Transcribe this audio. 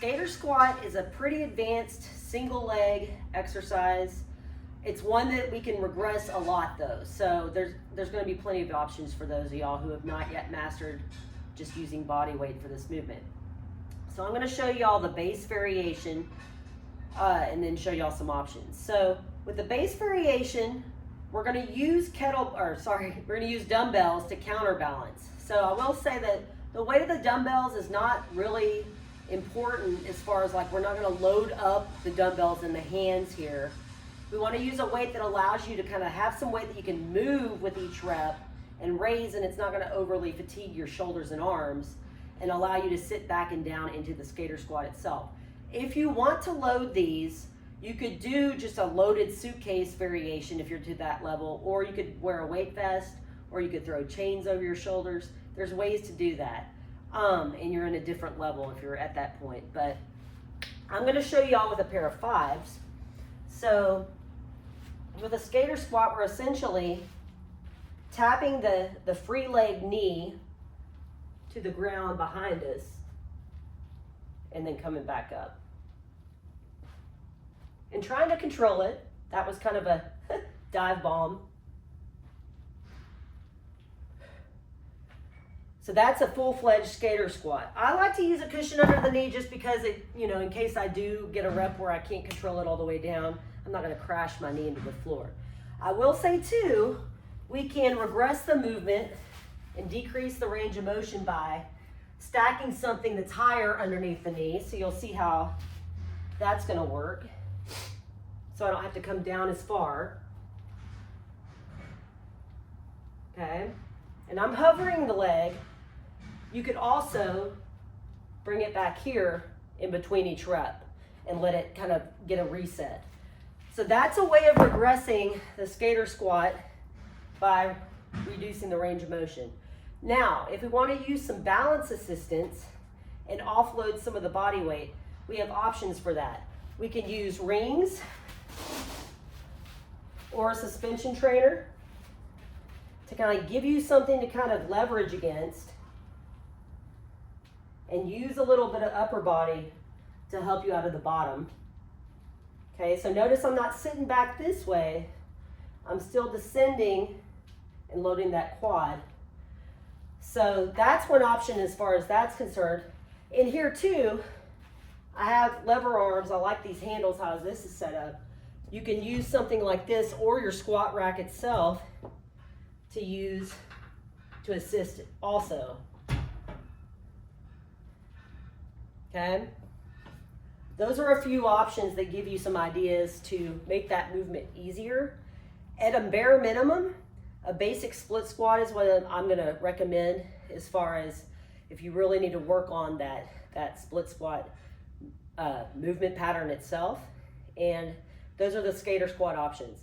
skater squat is a pretty advanced single leg exercise. It's one that we can regress a lot though. So there's going to be plenty of options for those of y'all who have not yet mastered just using body weight for this movement. So I'm going to show y'all the base variation and then show y'all some options. So with the base variation, we're going to use we're going to use dumbbells to counterbalance. So I will say that the weight of the dumbbells is not really important as far as like we're not going to load up the dumbbells in the hands here. We want to use a weight that allows you to kind of have some weight that you can move with each rep and raise, and it's not going to overly fatigue your shoulders and arms and allow you to sit back and down into the skater squat itself. If you want to load these, you could do just a loaded suitcase variation if you're to that level, or you could wear a weight vest, or you could throw chains over your shoulders. There's ways to do that. And you're in a different level if you're at that point. But I'm going to show y'all with a pair of fives. So with a skater squat, we're essentially tapping the free leg knee to the ground behind us and then coming back up. And trying to control it. That was kind of a dive bomb. So that's a full-fledged skater squat. I like to use a cushion under the knee just because it, in case I do get a rep where I can't control it all the way down, I'm not going to crash my knee into the floor. I will say too, we can regress the movement and decrease the range of motion by stacking something that's higher underneath the knee. So you'll see how that's going to work. So I don't have to come down as far. Okay. And I'm hovering the leg. You could also bring it back here in between each rep and let it kind of get a reset. So that's a way of regressing the skater squat by reducing the range of motion. Now, if we want to use some balance assistance and offload some of the body weight, we have options for that. We can use rings or a suspension trainer to kind of give you something to kind of leverage against and use a little bit of upper body to help you out of the bottom. Okay, so notice I'm not sitting back this way. I'm still descending and loading that quad. So that's one option as far as that's concerned. In here too, I have lever arms. I like these handles, how this is set up. You can use something like this or your squat rack itself to use to assist also. Okay? Those are a few options that give you some ideas to make that movement easier. At a bare minimum, a basic split squat is what I'm going to recommend as far as if you really need to work on that split squat movement pattern itself. And those are the skater squat options.